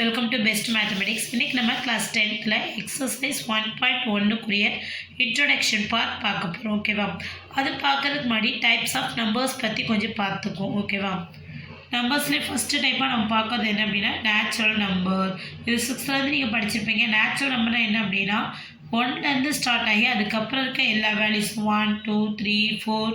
Welcome to best mathematics. இன்றைக்கி நம்ம class 10th exercise 1.1க்குரிய இன்ட்ரோடக்ஷன் பார்ட் பார்க்க போகிறோம். ஓகேவா? அது பார்க்கறதுக்கு முன்னாடி டைப்ஸ் ஆஃப் நம்பர்ஸ் பற்றி கொஞ்சம் பார்த்துக்குவோம். ஓகேவா? நம்பர்ஸ்லேயே ஃபஸ்ட்டு டைப்பாக நம்ம பார்க்கறது என்ன அப்படின்னா நேச்சுரல் நம்பர். இது 6th நீங்கள் படிச்சிருப்பீங்க. நேச்சுரல் நம்பர்னால் என்ன அப்படின்னா 1லேருந்து ஸ்டார்ட் ஆகி அதுக்கப்புறம் இருக்க எல்லா வேல்யூஸ் 1 2 3 4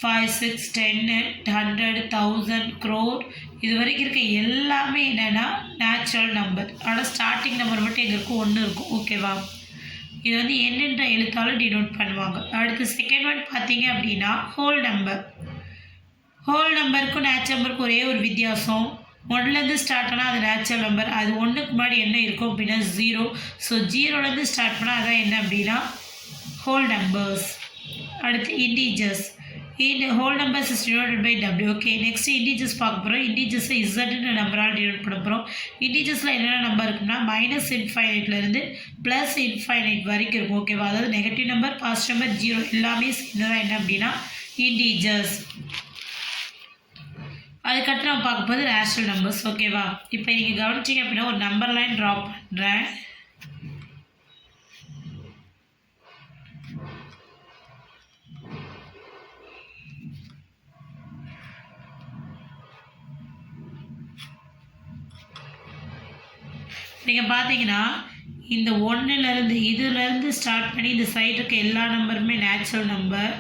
5 6 10 100 1000 crore இது வரைக்கும் இருக்க எல்லாமே என்னென்னா நேச்சுரல் நம்பர். ஆனால் ஸ்டார்டிங் நம்பர் மட்டும் எங்கே இருக்கும், 1 இருக்கும். ஓகேவா? இது வந்து என்னென்ற எழுத்தாலும் டினோட் பண்ணுவாங்க. அடுத்து செகண்ட் ஒன் பார்த்தீங்க அப்படின்னா ஹோல் நம்பர். ஹோல் நம்பருக்கும் நேச்சுரல் நம்பருக்கும் ஒரே ஒரு வித்தியாசம், 1லேருந்து ஸ்டார்ட் ஆனால் அது நேச்சுரல் நம்பர். அது 1க்கு முன்னாடி என்ன இருக்கும் அப்படின்னா 0. ஸோ 0லேருந்து ஸ்டார்ட் பண்ணால் அதான் என்ன அப்படின்னா ஹோல் நம்பர்ஸ். அடுத்து integers. Whole numbers is denoted by W. Okay, next integers பார்க்க போகிறோம். இன்டீஜர்ஸை இசட்னு நம்பரால் டினோட் பண்ண போகிறோம். இன்டீஜர்ஸில் என்னென்ன நம்பர் இருக்குன்னா -∞ +∞ வரைக்கும் இருக்கும். ஓகேவா? அதாவது நெகட்டிவ் நம்பர், பாசிட்டிவ் நம்பர், 0 எல்லாமே சேர்ந்ததான் என்ன அப்படின்னா இன்டீஜர்ஸ். அதுக்கடுத்து நம்ம பார்க்க போது ரேஷனல் நம்பர்ஸ். ஓகேவா? இப்போ நீங்கள் கவனிச்சிங்க அப்படின்னா ஒரு நம்பர் லைன் ட்ரா பண்ணுறேன். நீங்கள் பார்த்தீங்கன்னா இந்த 1லேருந்து இதுலேருந்து ஸ்டார்ட் பண்ணி இந்த சைடு இருக்க எல்லா நம்பருமே நேச்சுரல் நம்பர்.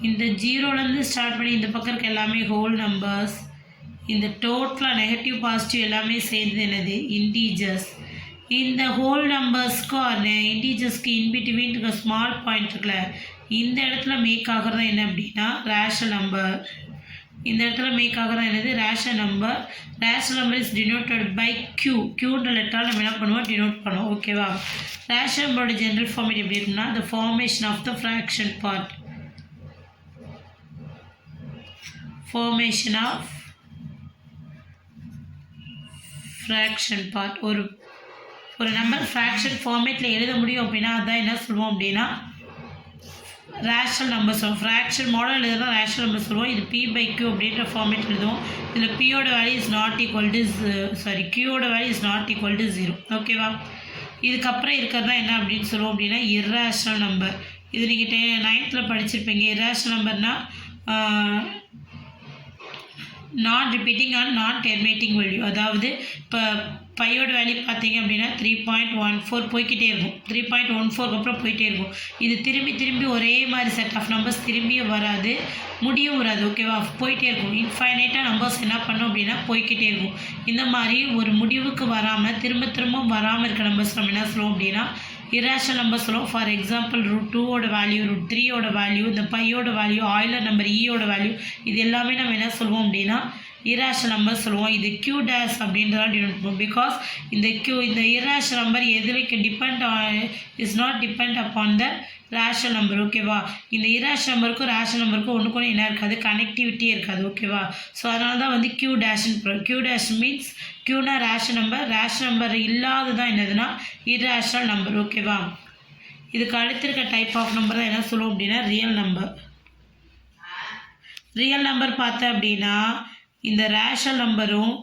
இந்த 0லேருந்து ஸ்டார்ட் பண்ணி இந்த பக்கம் இருக்க எல்லாமே ஹோல் நம்பர்ஸ். இந்த டோட்டலாக நெகட்டிவ் பாசிட்டிவ் எல்லாமே சேர்ந்து என்னது இன்டீஜர்ஸ். இந்த ஹோல் நம்பர்ஸ்க்கும் இன்டீஜர்ஸ்க்கு இன்பிட்வீன் இருக்க ஸ்மால் பாயிண்ட் இருக்குல்ல, இந்த இடத்துல மேக் ஆகிறது என்ன அப்படின்னா ரேஷனல் நம்பர். இந்த இடத்துல மேக் ஆகிறது என்னது rational number. Rational number is denoted by Qன்ற லெட்டரால் நம்ம என்ன பண்ணுவோம், டினோட் பண்ணுவோம். ஓகேவா? ரேஷனல் நம்பரோட ஜென்ரல் ஃபார்மேட் எப்படி இருக்குன்னா the formation of the fraction part. Formation of fraction part. ஒரு நம்பர் ஃப்ராக்ஷன் ஃபார்மேட்டில் எழுத முடியும் அப்படின்னா அதான் என்ன சொல்லுவோம் அப்படின்னா ரேஷனல் நம்பர் சொல்லுவோம். ஃப்ராக்ஷன் மாடல் எழுதுதான் ரேஷனல் நம்பர் சொல்லுவோம். இது P/Q அப்படின்ற ஃபார்மேட் எழுதுவோம். இதில் P-ஓட value is not equal to Q-ஓட value is not equal to 0. ஓகேவா? இதுக்கப்புறம் இருக்கிறது தான் என்ன அப்படின்னு சொல்லுவோம் அப்படின்னா இர்ரேஷனல் நம்பர். இது நீங்கள் 9th படிச்சிருப்பீங்க. இர்ரேஷனல் நம்பர்னால் நான் ரிப்பீட்டிங் அண்ட் நான் டெர்மினேட்டிங் வேல்யூ. அதாவது இப்போ பையோட வேல்யூ பார்த்தீங்க அப்படின்னா 3.14 போய்கிட்டே இருக்கும். 3.14 அப்புறம் போயிட்டே இருக்கும். இது திரும்பி ஒரே மாதிரி செட் ஆஃப் நம்பர்ஸ் திரும்பியும் வராது, முடியும் வராது. ஓகேவா? போயிட்டே இருக்கும். இன்ஃபைனைட்டாக நம்பர்ஸ் என்ன பண்ணும் அப்படின்னா போய்கிட்டே இருக்கும். இந்த மாதிரி ஒரு முடிவுக்கு வராமல் திரும்ப வராமல் இருக்க நம்பர்ஸ் நம்ம என்ன சொல்லுவோம் அப்படின்னா இராஷனல் நம்பர் சொல்லுவோம். ஃபார் எக்ஸாம்பிள் √2ஓட வேல்யூ, √3ஓட வேல்யூ, இந்த பையோட வேல்யூ, ஆயிலர் நம்பர் ஈயோட வேல்யூ, இது எல்லாமே நம்ம என்ன சொல்லுவோம் அப்படின்னா இராஷனல் நம்பர் சொல்லுவோம். இது Q' அப்படின்றதான் டினோட் பண்ணுவோம். பிகாஸ் இந்த இராஷனல் நம்பர் எதுலைக்கு is not depend upon the rational number. ஓகேவா? இந்த இராஷனல் நம்பருக்கும் ரேஷனல் நம்பருக்கும் ஒன்றுக்கு என்ன இருக்காது, கனெக்டிவிட்டியே இருக்காது. ஓகேவா? ஸோ அதனால தான் வந்து Q' மீன்ஸ் Qனா ரேஷனல் நம்பர் இல்லாததான் என்னதுன்னா இர்ரேஷனல் நம்பர். ஓகேவா? இதுக்கு அடுத்து இருக்க டைப் ஆஃப் நம்பர் தான் என்ன சொல்லுவோம் அப்படின்னா ரியல் நம்பர். ரியல் நம்பர் பார்த்தேன் அப்படின்னா இந்த ரேஷனல் நம்பரும்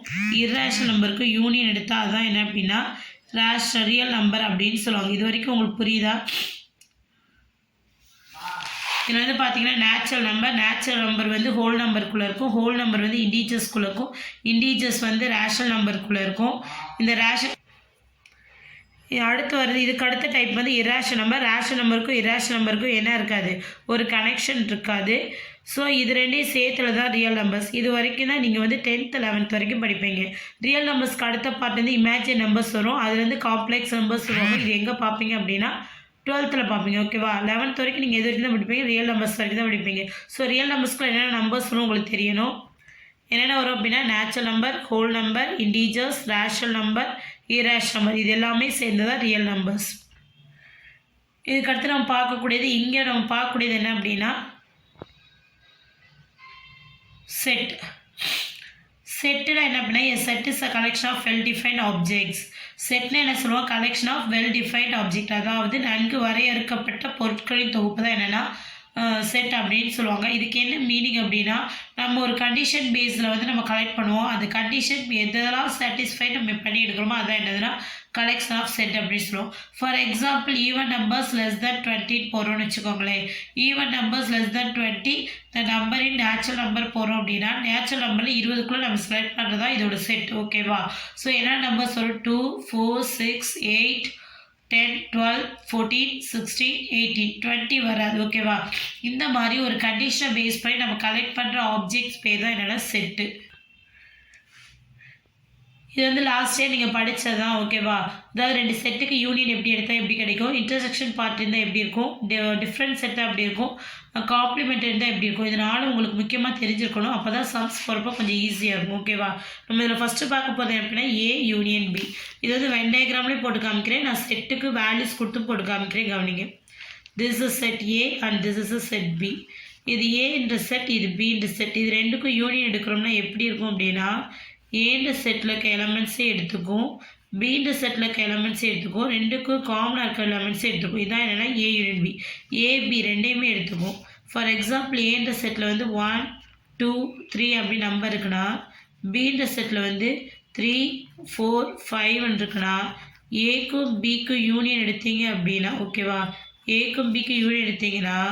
இர்ரேஷனல் நம்பருக்கும் யூனியன் எடுத்தால் அதுதான் என்ன அப்படின்னா ரியல் நம்பர் அப்படின்னு சொல்லுவாங்க. இது வரைக்கும் உங்களுக்கு புரியுதா? இதில் வந்து பார்த்தீங்கன்னா நேச்சுரல் நம்பர் வந்து ஹோல் நம்பருக்குள்ளே இருக்கும். ஹோல் நம்பர் வந்து இன்டீஜர்ஸ்குள்ளே இருக்கும். இன்டீஜர்ஸ் வந்து ரேஷனல் நம்பருக்குள்ளே இருக்கும். இந்த அடுத்து வருது இதுக்கு அடுத்த டைப் வந்து இர்ரேஷனல் நம்பர். ரேஷனல் நம்பருக்கும் இர்ரேஷனல் நம்பருக்கும் என்ன இருக்காது, ஒரு கனெக்ஷன் இருக்காது. ஸோ இது ரெண்டையும் சேர்த்துல தான் ரியல் நம்பர்ஸ். இது வரைக்கும் தான் நீங்கள் வந்து 10th 11th வரைக்கும் படிப்பீங்க. ரியல் நம்பர்ஸ்க்கு அடுத்த பார்ட் வந்து இமேஜின் நம்பர்ஸ் வரும். அதுலேருந்து காம்ப்ளெக்ஸ் நம்பர்ஸ் வருவாங்க. இது எங்கே பார்ப்பீங்க அப்படின்னா 12th பார்ப்பீங்க. ஓகேவா? 11th வரைக்கும் நீங்கள் எது வரைக்கும் தான் படிப்பீங்க, ரியல் நம்பர்ஸ் வரைக்கும் தான் படிப்பீங்க. ஸோ ரியல் நம்பர்ஸ்க்குள்ள என்னென்ன நம்பர்ஸ் வரும் உங்களுக்கு தெரியணும். என்னென்ன வரும் அப்படின்னா natural number, whole number, integers, rational number, irrational number, இது எல்லாமே சேர்ந்து தான் ரியல் நம்பர்ஸ். இதுக்கடுத்து நம்ம பார்க்கக்கூடியது என்ன அப்படின்னா செட்டுனா என்ன அப்படின்னா set is a collection of well defined objects. செட்னா என்ன சொல்லுவோம், collection of well defined object. அதாவது நன்கு வரையறுக்கப்பட்ட பொருட்களின் தொகுப்பு தான் என்னென்னா செட் அப்படின்னு சொல்லுவாங்க. இதுக்கு என்ன மீனிங் அப்படின்னா, நம்ம ஒரு கண்டிஷன் பேஸில் வந்து நம்ம கலெக்ட் பண்ணுவோம். அந்த கண்டிஷன் எதெல்லாம் சாட்டிஸ்ஃபை நம்ம பண்ணி எடுக்கிறோமோ அதான் என்னதுன்னா கலெக்ஷன் ஆஃப் செட் அப்படின்னு சொல்லுவோம். For example even numbers less than 20 போகிறோம்னு வச்சுக்கோங்களேன். ஈவன் நம்பர்ஸ் லெஸ் தென் 20 இந்த நம்பரின் நேச்சுரல் நம்பர் போகிறோம் அப்படின்னா நேச்சுரல் நம்பரில் 20க்குள்ளே நம்ம செலக்ட் பண்ணுறது தான் இதோட செட். ஓகேவா? ஸோ என்ன நம்பர்ஸ் வரும்? 2, 4, 6, 8, 10, 12, 14, 16, 18, 20 வராது. ஓகேவா? இந்த மாதிரி ஒரு கண்டிஷனை பேஸ் பண்ணி நம்ம கலெக்ட் பண்ணுற ஆப்ஜெக்ட்ஸ் பேர் தான் என்னென்னா செட்டு. இது வந்து லாஸ்ட் இயர் நீங்கள் படித்தது தான். ஓகேவா? அதாவது 2 செட்டுக்கு யூனியன் எப்படி எடுத்தால் எப்படி கிடைக்கும், இன்டர்செக்ஷன் பார்ட் இருந்தால் எப்படி இருக்கும், டிஃப்ரெண்ட் செட்டாக எப்படி இருக்கும், காம்ப்ளிமெண்ட் இருந்தால் எப்படி இருக்கும், இதனால உங்களுக்கு முக்கியமாக தெரிஞ்சிருக்கணும். அப்போ தான் சம்ஸ் போகிறப்போ கொஞ்சம் ஈஸியாக இருக்கும். ஓகேவா? நம்ம இதில் ஃபஸ்ட்டு பார்க்க போகிறது எப்படின்னா ஏ யூனியன் பி. இது வந்து வென் டயக்ராம்லேயே போட்டு காமிக்கிறேன். நான் செட்டுக்கு வேல்யூஸ் கொடுத்து போட்டு காமிக்கிறேன். கவனிங்க. This is set A and this is set B. இது ஏன்ற செட், இது பின்ற செட். இது ரெண்டுக்கும் யூனியன் எடுக்கிறோம்னா எப்படி இருக்கும் அப்படின்னா, ஏன்ற செட்டில் இருக்க எலமெண்ட்ஸே எடுத்துக்கும், பின்ற செட்டில் இருக்க எலமெண்ட்ஸே எடுத்துக்கும், ரெண்டுக்கும் காமனாக இருக்க எலமெண்ட்ஸே எடுத்துக்கும். இதான் என்னென்னா ஏ யூனியன் பி. ஏபி ரெண்டையுமே எடுத்துக்கும். ஃபார் எக்ஸாம்பிள் ஏன்ற செட்டில் வந்து 1, 2, 3 அப்படி நம்பர் இருக்குன்னா, பின்ற செட்டில் வந்து 3, 4, 5 இருக்குன்னா, ஏக்கும் பிக்கும் யூனியன் எடுத்தீங்க அப்படின்னா, ஓகேவா, ஏக்கும் பிக்கும் யூனியன் எடுத்தீங்கன்னா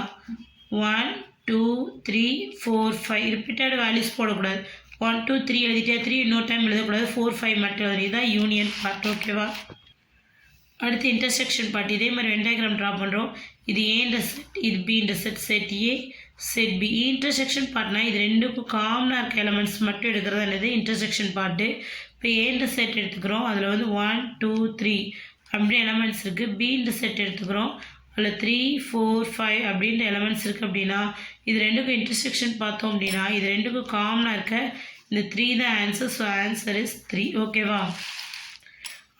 1, 2, 3, 4, 5 ரிப்பீட்டட் வேல்யூஸ் போடக்கூடாது. 1, 2, 3 எழுதிட்டே 3 இன்னொரு டைம் எழுதக்கூடாது. 4, 5 மட்டும் எழுதி தான் யூனியன் பார்ட். ஓகேவா? அடுத்து இன்டர்செக்ஷன் பார்ட். இதே மாதிரி வென் டயக்ராம் ட்ரா பண்ணுறோம். இது ஏன்ற செட், இது பின்ற set, set A set B. Intersection பார்ட்னா இது ரெண்டுக்கும் காமனாக இருக்க எலமெண்ட்ஸ் மட்டும் எடுக்கிறது என்னது இன்டர்செக்ஷன் பார்ட்டு. இப்போ ஏன்ற செட் எடுத்துக்கிறோம். அதில் வந்து 1, 2, 3 அப்படி எலமெண்ட்ஸ் இருக்குது. பின்ற செட் எடுத்துக்கிறோம். அதில் 3, 4, 5 அப்படின்ற எலமெண்ட்ஸ் இருக்குது. அப்படின்னா இது ரெண்டுக்கும் இன்டர்செக்ஷன் பார்த்தோம் அப்படின்னா இது ரெண்டுக்கும் காமனாக இருக்க இந்த 3 தான் ஆன்சர். So answer is 3. ஓகேவா?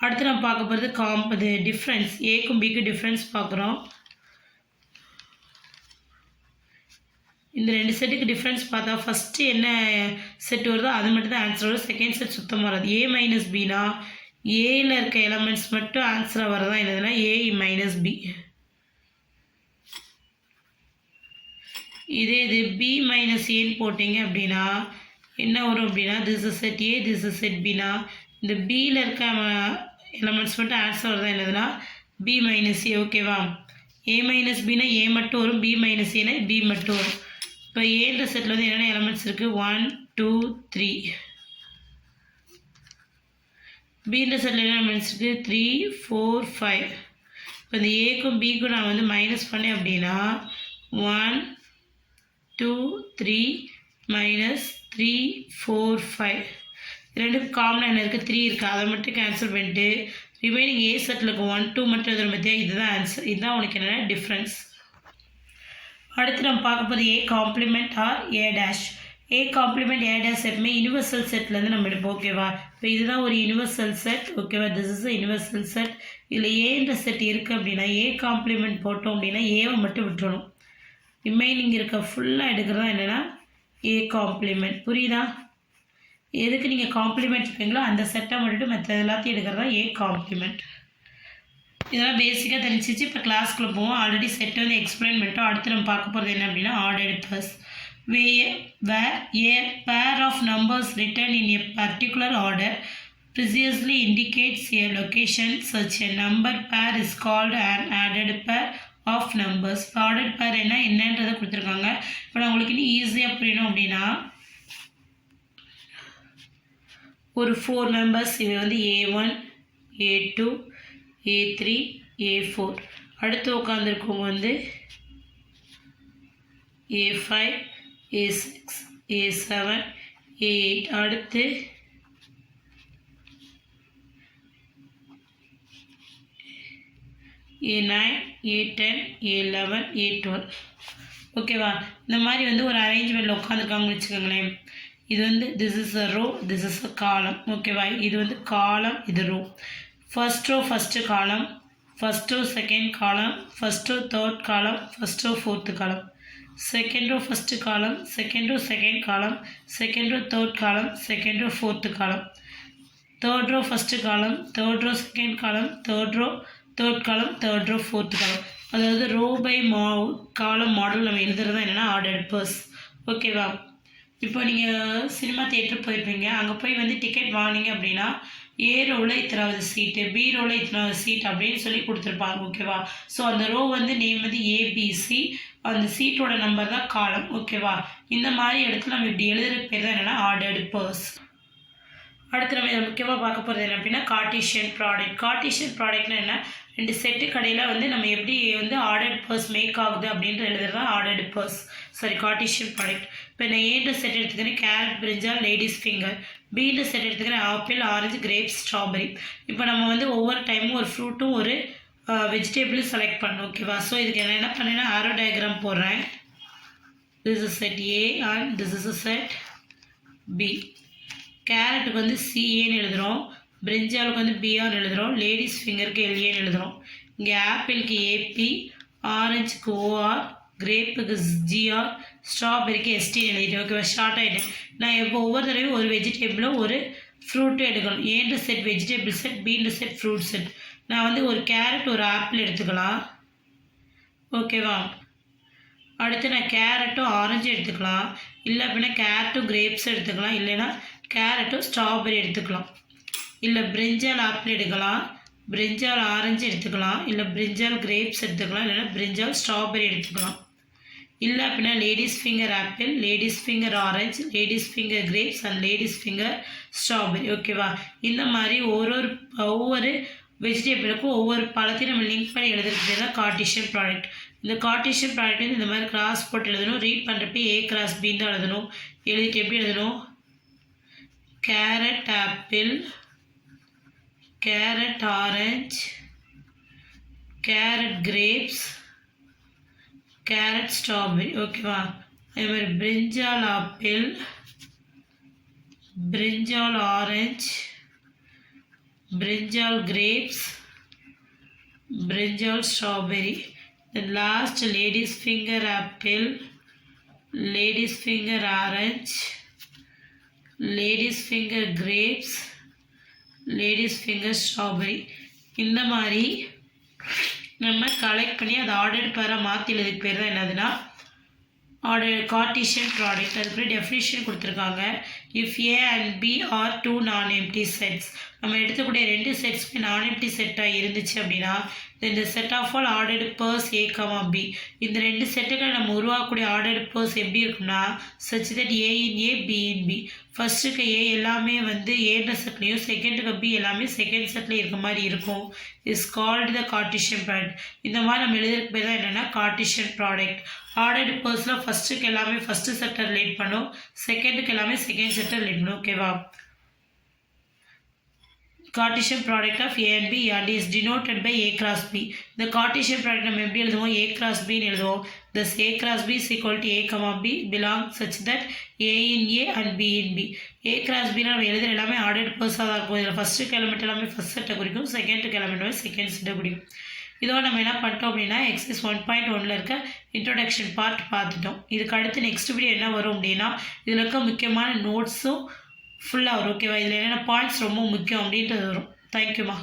அடுத்து நம்ம பார்க்க போகிறது இது டிஃப்ரென்ஸ். ஏக்கும் பிக்கும் டிஃப்ரென்ஸ் பார்க்குறோம். இந்த 2 செட்டுக்கு டிஃப்ரென்ஸ் பார்த்தா ஃபஸ்ட்டு என்ன செட் வருதோ அது மட்டும் தான் ஆன்சர் வரும். செகண்ட் செட் சுத்தமாக வராது. ஏ மைனஸ் பினா ஏல இருக்க எலமெண்ட்ஸ் மட்டும் ஆன்சராக வரதான் என்னதுன்னா ஏ மைனஸ் பி. இதே இது பி மைனஸ் ஏன்னு போட்டிங்க அப்படின்னா என்ன வரும் அப்படின்னா this is set A, this is set பினா இந்த பியில் இருக்க எலமெண்ட்ஸ் மட்டும் ஆன்சர் வருதான் என்னதுன்னா பி மைனஸ் ஏ. ஓகேவா? ஏ மைனஸ் பினா ஏ மட்டும் வரும், பி மைனஸ் ஏனா பி மட்டும் வரும். இப்போ ஏன்ற செட்டில் வந்து என்னென்ன எலமெண்ட்ஸ் இருக்குது? 1, 2, 3. பின்ற செட்டில் என்ன எலமெண்ட்ஸ் இருக்குது? 3, 4, 5. இப்போ இந்த ஏக்கும் பிக்கும் நான் வந்து மைனஸ் பண்ணேன் அப்படின்னா 1, 2, 3 மைனஸ் 3, 4, 5. ரெண்டுக்கும் காமனாக என்ன இருக்குது? 3 இருக்குது. அதை மட்டும் கேன்சல் பண்ணிட்டு ரிமைனிங் ஏ செட்டில் இருக்கும் 1, 2 மட்டும் எதிரும் பற்றியா இதுதான் ஆன்சர். இதுதான் உனக்கு என்னென்ன டிஃப்ரென்ஸ். அடுத்து நம்ம பார்க்க போது A complement or A dash. A complement A dash எப்பவுமே யூனிவர்சல் செட்லேருந்து நம்ம எடுப்போம். ஓகேவா? இப்போ இதுதான் ஒரு யூனிவர்சல் செட். ஓகேவா? This is universal set. இதில் ஏன்ற செட் இருக்குது அப்படின்னா ஏ காம்ப்ளிமெண்ட் போட்டோம் அப்படின்னா ஏவை மட்டும் விட்டுறணும். ரிமைனிங் இருக்க ஃபுல்லாக எடுக்கிறதா என்னென்னா ஏ காம்ப்ளிமெண்ட். புரியுதா? எதுக்கு நீங்கள் காம்ப்ளிமெண்ட் இருப்பீங்களோ அந்த செட்டை மட்டும் மற்ற எல்லாத்தையும் எடுக்கிறதா ஏ காம்ப்ளிமெண்ட். இதெல்லாம் பேசிக்காக தெரிஞ்சிச்சு. இப்போ கிளாஸ்க்குள்ளே போவோம். ஆல்ரெடி செட்டை வந்து எக்ஸ்பிளைன் பண்ணிட்டோம். அடுத்து நம்ம பார்க்க போகிறது என்ன அப்படின்னா ordered purse. where a pair of numbers written in a particular order precisely indicates a location, such a number pair is called an added pair of numbers. Ordered பேர் என்னன்றதை கொடுத்துருக்காங்க. இப்போ நான் உங்களுக்கு இன்னும் ஈஸியாக புரியணும் அப்படின்னா ஒரு 4 மெம்பர்ஸ் இவை வந்து A1, A2, A3, A4. அடுத்து உட்காந்துருக்கவங்க வந்து A5, A6, A7, A8. அடுத்து A9, A10, A11, A12. ஓகேவா? இந்த மாதிரி வந்து ஒரு அரேஞ்ச்மெண்ட்டில் உட்காந்துருக்காங்கன்னு வச்சுக்கோங்களேன். இது வந்து this is a row, this is a column. ஓகேவா? இது வந்து காலம், இது row. First row first column, first row second column, first row third column, first row fourth column. Second row first column, second row second column, second row third column, second row fourth column. Third row first column, third row second column, third row third column, third row fourth column. அதாவது row by காலம் model நம்ம எழுதுறது என்னென்னா ordered purse. ஓகேவா? இப்போ நீங்கள் cinema theatre போயிருப்பீங்க. அங்கே போய் வந்து டிக்கெட் வாங்கினீங்க அப்படின்னா ஏ ரோவில் இத்தனாவது சீட்டு, பி ரோவில் இத்தனாவது சீட் அப்படின்னு சொல்லி கொடுத்துருப்பாங்க. ஓகேவா? ஸோ அந்த ரோ வந்து நேம் வந்து ஏபிசி, அந்த சீட்டோட நம்பர் தான் காலம். ஓகேவா? இந்த மாதிரி இடத்துல நம்ம இப்படி எழுதுறதுக்கு பேர் தான் என்னென்னா ஆர்டர்டு பர்ஸ். அடுத்து நம்ம இதை முக்கியமாக பார்க்க போகிறது என்ன அப்படின்னா கார்ட்டீசியன் ப்ராடக்ட். கார்ட்டீசியன் ப்ராடக்ட்னா என்ன? ரெண்டு செட்டு கடையில் வந்து நம்ம எப்படி வந்து ஆர்டர்டு பர்ஸ் மேக் ஆகுது அப்படின்ற எழுதுறது தான் ordered purse. Sorry, Cartesian product. இப்போ நான் ஏன்ற செட் எடுத்துக்கிறேன் கேரட், பிரிஞ்சால், லேடிஸ் ஃபிங்கர். பீன்ற செட் எடுத்துக்கிறேன் ஆப்பிள், ஆரஞ்சு, கிரேப்ஸ், ஸ்ட்ராபெரி. இப்போ நம்ம வந்து ஒவ்வொரு டைமும் ஒரு ஃப்ரூட்டும் ஒரு வெஜிடபிளும் செலக்ட் பண்ணணும். ஓகேவா? ஸோ இதுக்கு நான் என்ன பண்ணேன்னா ஆரோ டயக்ராம் போடுறேன். This is set A and this is set B. கேரட்டுக்கு வந்து சிஏன்னு எழுதுகிறோம், பிரிஞ்சாலுக்கு வந்து பிஆர்னு எழுதுகிறோம், லேடிஸ் ஃபிங்கருக்கு எல்ஏன்னு எழுதுகிறோம். இங்கே ஆப்பிளுக்கு ஏபி, ஆரஞ்சுக்கு ஓஆர், கிரேப்புக்கு ஜிஆர், ஸ்ட்ராபெரிக்கு எஸ்டின்னு எழுதிட்டேன். ஓகேவா? ஷார்ட் ஆகிட்டேன். நான் இப்போ ஒவ்வொரு தடவையும் ஒரு வெஜிடபிளும் ஒரு ஃப்ரூட்டும் எடுக்கணும். ஏன்ற செட் வெஜிடபிள் செட், பீன்ற செட் ஃப்ரூட் செட். நான் வந்து ஒரு கேரட் ஒரு ஆப்பிள் எடுத்துக்கலாம். ஓகேவா? அடுத்து நான் கேரட்டும் ஆரஞ்சும் எடுத்துக்கலாம். இல்லை அப்படின்னா கேரட்டும் கிரேப்ஸும் எடுத்துக்கலாம். இல்லைன்னா கேரட்டும் ஸ்ட்ராபெரி எடுத்துக்கலாம். இல்லை பிரிஞ்சால் ஆப்பிள் எடுக்கலாம், பிரிஞ்சால் ஆரஞ்சு எடுத்துக்கலாம், இல்லை பிரிஞ்சால் கிரேப்ஸ் எடுத்துக்கலாம், இல்லைன்னா பிரிஞ்சால் ஸ்ட்ராபெரி எடுத்துக்கலாம். இல்லை அப்படின்னா ladies finger apple, ladies finger orange, ladies finger grapes and ladies finger strawberry. ஓகேவா? இந்த மாதிரி ஒவ்வொரு வெஜிடபிளுக்கும் ஒவ்வொரு பழத்தையும் நம்ம லிங்க் பண்ணி எழுதுறது தான் கார்ட்டீசியன் ப்ராடக்ட். இந்த கார்ட்டீசியன் ப்ராடக்ட் வந்து இந்த மாதிரி கிராஸ் போட்டு எழுதணும். ரீட் பண்ணுறப்ப ஏ கிராஸ் பின்னு தான் எழுதணும். எழுதிட்டு எப்படி எழுதணும்? Carrot apple, carrot orange, carrot grapes, carrot strawberry. ஓகேவா? அதே மாதிரி பிரிஞ்சால் ஆப்பிள், பிரிஞ்சால் ஆரஞ்ச், பிரிஞ்சால் கிரேப்ஸ், பிரிஞ்சால் strawberry. Then last ladies finger apple, ladies finger orange, ladies finger grapes, ladies finger strawberry. இந்த மாதிரி நம்ம கலெக்ட் பண்ணி அதை ஆர்டர் பேராக மாற்றி எழுதுக்கு பேர் தான் என்னதுன்னா ஆர்டர் கார்ட்டீசியன் ப்ராடக்ட். அதுக்கு டெஃபினிஷன் கொடுத்துருக்காங்க. If A and B are two non empty sets, நம்ம எடுத்துக்கூடிய ரெண்டு செட்ஸுமே நான் எம்டி செட்டாக இருந்துச்சு அப்படின்னா இந்த set of all ordered pairs A comma B, இந்த ரெண்டு செட்டுகளை நம்ம உருவாக்கக்கூடிய ஆர்டர்டு பர்ஸ் எப்படி இருக்கும்னா such that A in A, B in B. ஃபர்ஸ்ட்டுக்கு ஏ எல்லாமே வந்து ஏன்ற செட்லேயும், செகண்டுக்கு பி எல்லாமே செகண்ட் செட்டில் இருக்க மாதிரி இருக்கும். Is called the Cartesian product. இந்த மாதிரி நம்ம எழுதுறதுக்கு பேர் தான் என்னென்னா கார்ட்டீசியன் ப்ராடக்ட். ஆர்டர்டு பர்ஸில் ஃபஸ்ட்டுக்கு எல்லாமே ஃபஸ்ட்டு செட்டை ரிலேட் பண்ணும், செகண்டுக்கு எல்லாமே செகண்ட் செட்டை ரிலேட் பண்ணும். ஓகேவா? Cartesian product of A and B and is denoted by A cross B. The Cartesian product நம்ம எப்படி எழுதுவோம்? A cross B ன்னு எழுதுவோம். Thus A cross B is equal to A comma B belongs such that A in A and B in B. A cross B நம்ம எழுதுற எல்லாமே ordered பர்ஸாக தான் இருக்கும். இதில் ஃபஸ்ட்டுக்கு எலிமெண்ட் எல்லாமே ஃபஸ்ட் செட்டை குறிக்கும், செகண்டுக்கு எலிமெண்ட் செகண்ட் செட்டை குறிக்கும். இதோட நம்ம என்ன பண்ணிட்டோம் அப்படின்னா எக்ஸசைஸ் 1.1 இருக்க இன்ட்ரோடக்ஷன் பார்ட் பார்த்துட்டோம். இதுக்கு அடுத்து நெக்ஸ்ட் வீடியோ என்ன வரும் அப்படின்னா இதில் இருக்க முக்கியமான நோட்ஸும் ஃபுல்லாக வரும். ஓகேவா? இதில் என்னென்ன பாயிண்ட்ஸ் ரொம்ப முக்கியம் அப்படின்றது வரும். தேங்க்யூம்மா.